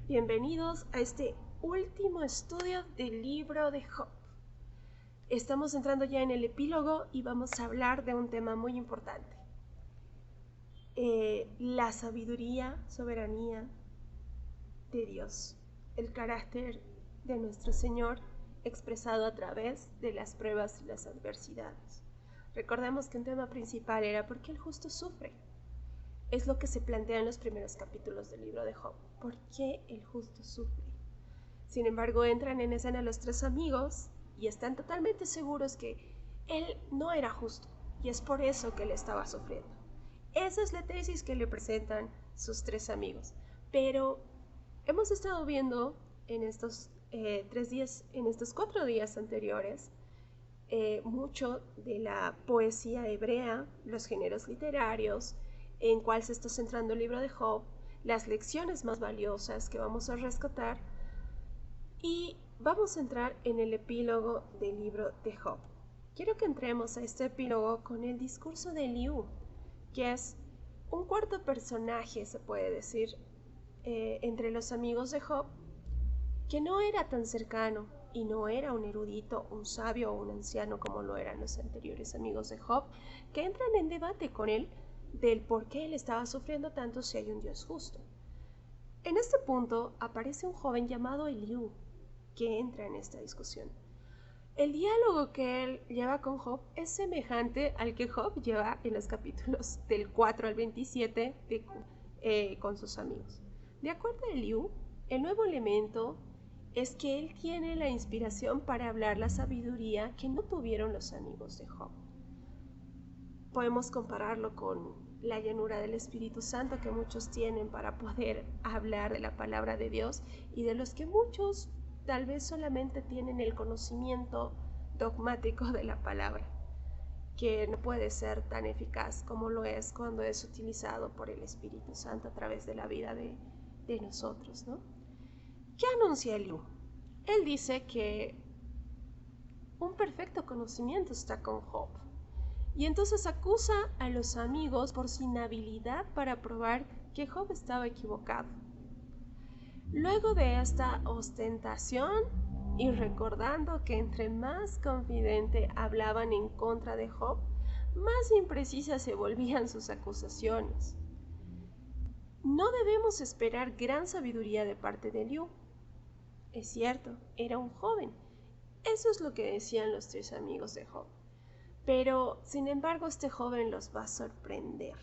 Bienvenidos a este último estudio del libro de Job. Estamos entrando ya en el epílogo y vamos a hablar de un tema muy importante. La sabiduría, soberanía de Dios, el carácter de nuestro Señor expresado a través de las pruebas y las adversidades. Recordemos que un tema principal era ¿por qué el justo sufre? Es lo que se plantea en los primeros capítulos del libro de Job. ¿Por qué el justo sufre? Sin embargo, entran en escena los tres amigos y están totalmente seguros que él no era justo y es por eso que él estaba sufriendo. Esa es la tesis que le presentan sus tres amigos. Pero hemos estado viendo en estos 4 días anteriores mucho de la poesía hebrea, los géneros literarios, en cuál se está centrando el libro de Job, las lecciones más valiosas que vamos a rescatar, y vamos a entrar en el epílogo del libro de Job. Quiero que entremos a este epílogo con el discurso de Eliú, que es un cuarto personaje, se puede decir, entre los amigos de Job, que no era tan cercano y no era un erudito, un sabio o un anciano como lo eran los anteriores amigos de Job, que entran en debate con él del por qué él estaba sufriendo tanto si hay un Dios justo. En este punto aparece un joven llamado Eliú que entra en esta discusión. El diálogo que él lleva con Job es semejante al que Job lleva en los capítulos del 4 al 27 con sus amigos. De acuerdo a Eliú, el nuevo elemento es que él tiene la inspiración para hablar la sabiduría que no tuvieron los amigos de Job. Podemos compararlo con la llenura del Espíritu Santo que muchos tienen para poder hablar de la palabra de Dios y de los que muchos tal vez solamente tienen el conocimiento dogmático de la palabra, que no puede ser tan eficaz como lo es cuando es utilizado por el Espíritu Santo a través de la vida de nosotros, ¿no? ¿Qué anuncia Eliú? Él dice que un perfecto conocimiento está con Job. Y entonces acusa a los amigos por su inhabilidad para probar que Job estaba equivocado. Luego de esta ostentación y recordando que entre más confidente hablaban en contra de Job, más imprecisas se volvían sus acusaciones. No debemos esperar gran sabiduría de parte de Eliú. Es cierto, era un joven. Eso es lo que decían los tres amigos de Job. Pero, sin embargo, este joven los va a sorprender.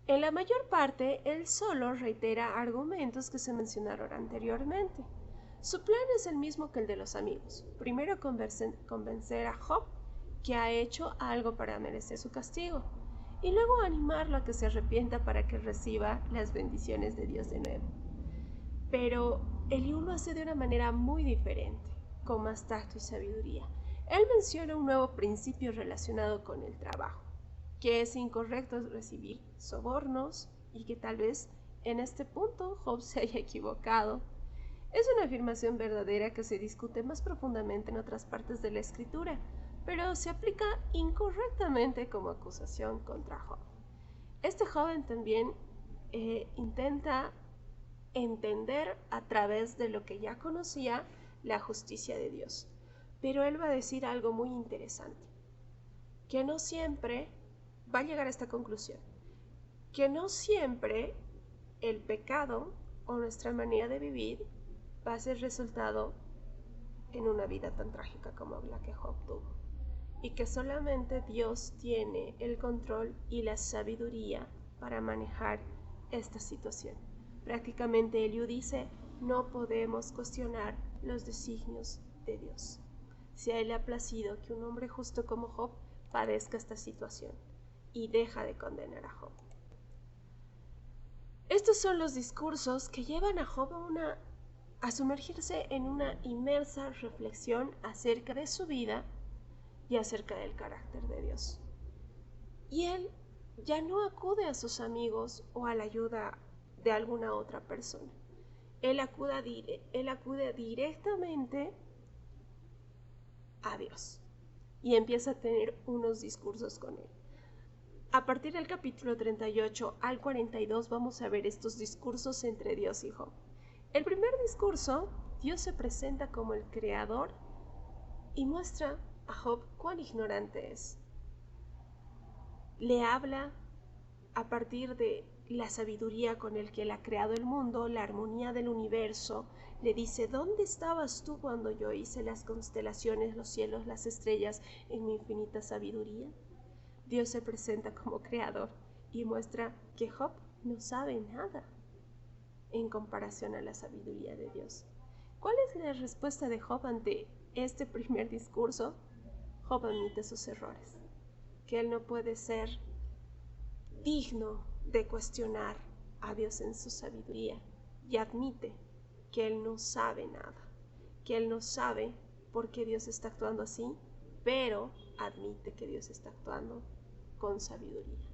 En la mayor parte, él solo reitera argumentos que se mencionaron anteriormente. Su plan es el mismo que el de los amigos. Primero convencer a Job que ha hecho algo para merecer su castigo, y luego animarlo a que se arrepienta para que reciba las bendiciones de Dios de nuevo. Pero Eliú lo hace de una manera muy diferente, con más tacto y sabiduría. Él menciona un nuevo principio relacionado con el trabajo, que es incorrecto recibir sobornos y que tal vez en este punto Job se haya equivocado. Es una afirmación verdadera que se discute más profundamente en otras partes de la escritura, pero se aplica incorrectamente como acusación contra Job. Este joven también intenta entender a través de lo que ya conocía la justicia de Dios. Pero él va a decir algo muy interesante, que no siempre va a llegar a esta conclusión, que no siempre el pecado o nuestra manera de vivir va a ser resultado en una vida tan trágica como la que Job tuvo, y que solamente Dios tiene el control y la sabiduría para manejar esta situación. Prácticamente Eliú dice, no podemos cuestionar los designios de Dios. Si a él le ha placido que un hombre justo como Job padezca esta situación y deja de condenar a Job. Estos son los discursos que llevan a Job a sumergirse en una inmersa reflexión acerca de su vida y acerca del carácter de Dios. Y él ya no acude a sus amigos o a la ayuda de alguna otra persona. Él acude directamente a Dios y empieza a tener unos discursos con él. A partir del capítulo 38 al 42 vamos a ver estos discursos entre Dios y Job. El primer discurso, Dios se presenta como el creador y muestra a Job cuán ignorante es. Le habla a partir de la sabiduría con el que él ha creado el mundo, la armonía del universo. Le dice: ¿dónde estabas tú cuando yo hice las constelaciones, los cielos, las estrellas en mi infinita sabiduría? Dios se presenta como creador y muestra que Job no sabe nada en comparación a la sabiduría de Dios. ¿Cuál es la respuesta de Job ante este primer discurso? Job admite sus errores, que él no puede ser digno de cuestionar a Dios en su sabiduría, y admite que él no sabe nada, que él no sabe por qué Dios está actuando así, pero admite que Dios está actuando con sabiduría.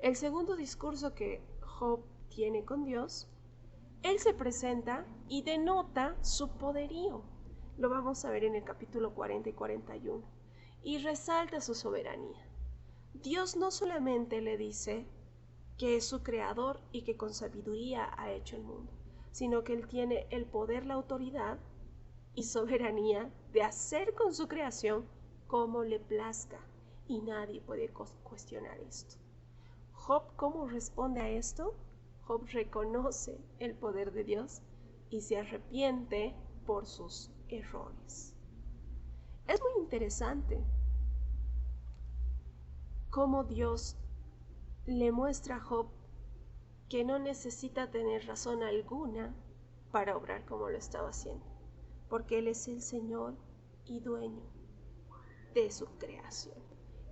El segundo discurso que Job tiene con Dios, él se presenta y denota su poderío. Lo vamos a ver en el capítulo 40 y 41. Y resalta su soberanía. Dios no solamente le dice que es su creador y que con sabiduría ha hecho el mundo, sino que él tiene el poder, la autoridad y soberanía de hacer con su creación como le plazca, y nadie puede cuestionar esto. Job, ¿cómo responde a esto? Job reconoce el poder de Dios y se arrepiente por sus errores. Es muy interesante cómo Dios le muestra a Job que no necesita tener razón alguna para obrar como lo estaba haciendo, porque Él es el Señor y dueño de su creación,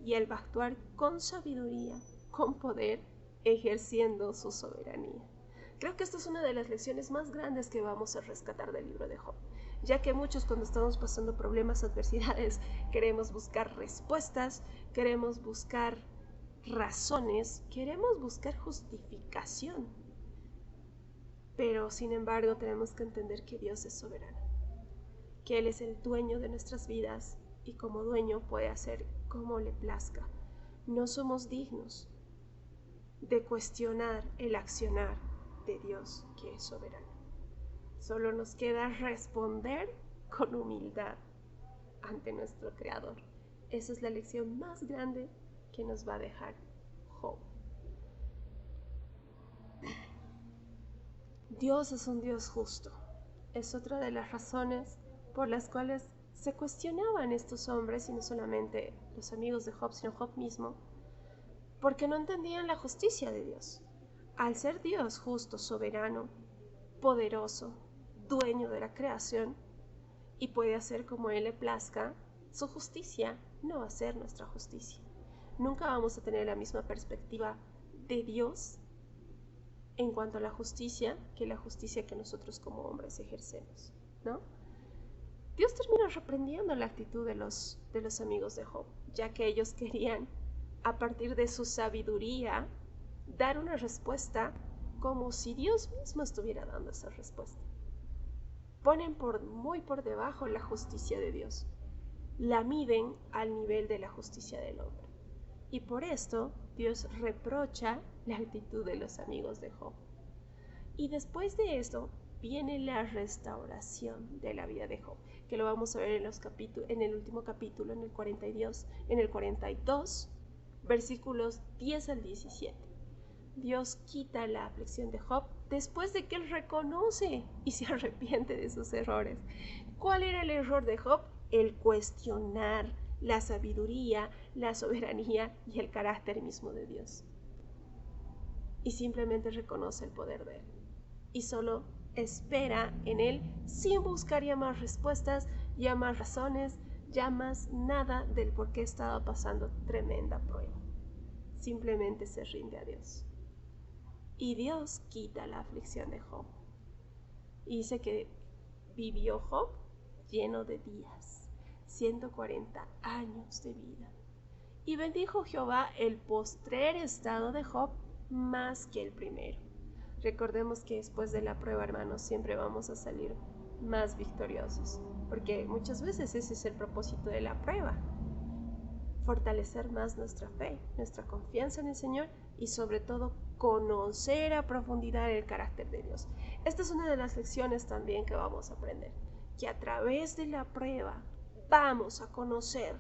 y Él va a actuar con sabiduría, con poder, ejerciendo su soberanía. Creo que esta es una de las lecciones más grandes que vamos a rescatar del libro de Job, ya que muchos, cuando estamos pasando problemas, adversidades, queremos buscar respuestas, queremos buscar razones, queremos buscar justificación. Pero sin embargo tenemos que entender que Dios es soberano, que Él es el dueño de nuestras vidas y como dueño puede hacer como le plazca. No somos dignos de cuestionar el accionar de Dios, que es soberano. Solo nos queda responder con humildad ante nuestro Creador. Esa es la lección más grande que nos va a dejar Job. Dios es un Dios justo. Es otra de las razones por las cuales se cuestionaban estos hombres, y no solamente los amigos de Job, sino Job mismo, porque no entendían la justicia de Dios. Al ser Dios justo, soberano, poderoso, dueño de la creación, y puede hacer como Él le plazca, su justicia no va a ser nuestra justicia. Nunca vamos a tener la misma perspectiva de Dios en cuanto a la justicia que nosotros como hombres ejercemos, ¿no? Dios termina reprendiendo la actitud de los amigos de Job, ya que ellos querían, a partir de su sabiduría, dar una respuesta como si Dios mismo estuviera dando esa respuesta. Ponen muy por debajo la justicia de Dios, la miden al nivel de la justicia del hombre. Y por esto Dios reprocha la actitud de los amigos de Job. Y después de esto viene la restauración de la vida de Job, que lo vamos a ver en el último capítulo, en el 42, versículos 10 al 17. Dios quita la aflicción de Job después de que él reconoce y se arrepiente de sus errores. ¿Cuál era el error de Job? El cuestionar la sabiduría, la soberanía y el carácter mismo de Dios. Y simplemente reconoce el poder de Él. Y solo espera en Él sin buscar ya más respuestas, ya más razones, ya más nada del por qué estaba pasando tremenda prueba. Simplemente se rinde a Dios. Y Dios quita la aflicción de Job. Y dice que vivió Job lleno de días, 140 años de vida. Y bendijo Jehová el postrer estado de Job más que el primero. Recordemos que después de la prueba, hermanos, siempre vamos a salir más victoriosos, porque muchas veces ese es el propósito de la prueba: fortalecer más nuestra fe, nuestra confianza en el Señor y sobre todo conocer a profundidad el carácter de Dios. Esta es una de las lecciones también que vamos a aprender, que a través de la prueba vamos a conocer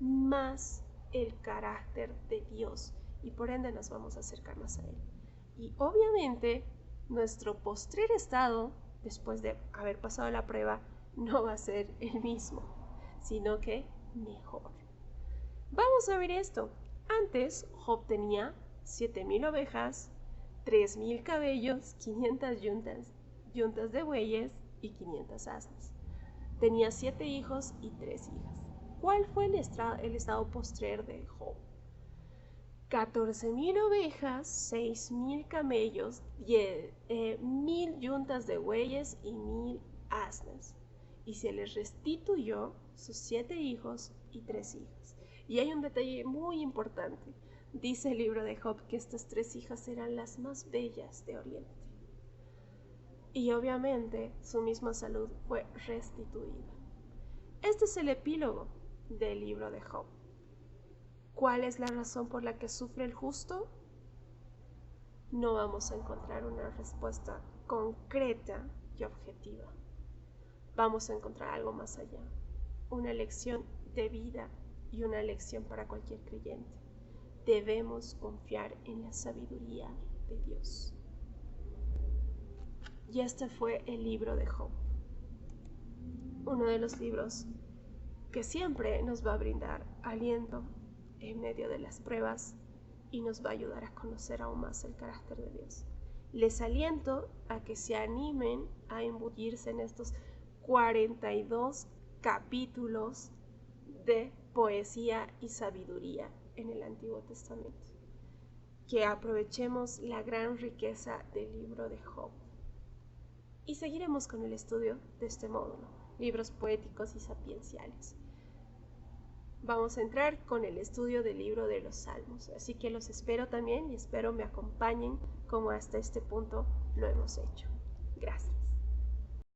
más el carácter de Dios y por ende nos vamos a acercar más a Él. Y obviamente nuestro postrer estado, después de haber pasado la prueba, no va a ser el mismo, sino que mejor. Vamos a ver esto. Antes Job tenía 7,000 ovejas, 3,000 caballos, 500 yuntas de bueyes y 500 asnas. Tenía 7 hijos y 3 hijas. ¿Cuál fue el estado postrer de Job? 14,000 ovejas, 6,000 camellos, 1,000 yuntas de bueyes y 1,000 asnas. Y se les restituyó sus 7 hijos y 3 hijas. Y hay un detalle muy importante. Dice el libro de Job que estas 3 hijas eran las más bellas de Oriente. Y obviamente su misma salud fue restituida. Este es el epílogo del libro de Job. ¿Cuál es la razón por la que sufre el justo? No vamos a encontrar una respuesta concreta y objetiva. Vamos a encontrar algo más allá, una lección de vida y una lección para cualquier creyente. Debemos confiar en la sabiduría de Dios. Y este fue el libro de Job, uno de los libros que siempre nos va a brindar aliento en medio de las pruebas y nos va a ayudar a conocer aún más el carácter de Dios. Les aliento a que se animen a imbuirse en estos 42 capítulos de poesía y sabiduría en el Antiguo Testamento. Que aprovechemos la gran riqueza del libro de Job. Y seguiremos con el estudio de este módulo, libros poéticos y sapienciales. Vamos a entrar con el estudio del libro de los Salmos, así que los espero también y espero me acompañen como hasta este punto lo hemos hecho. Gracias.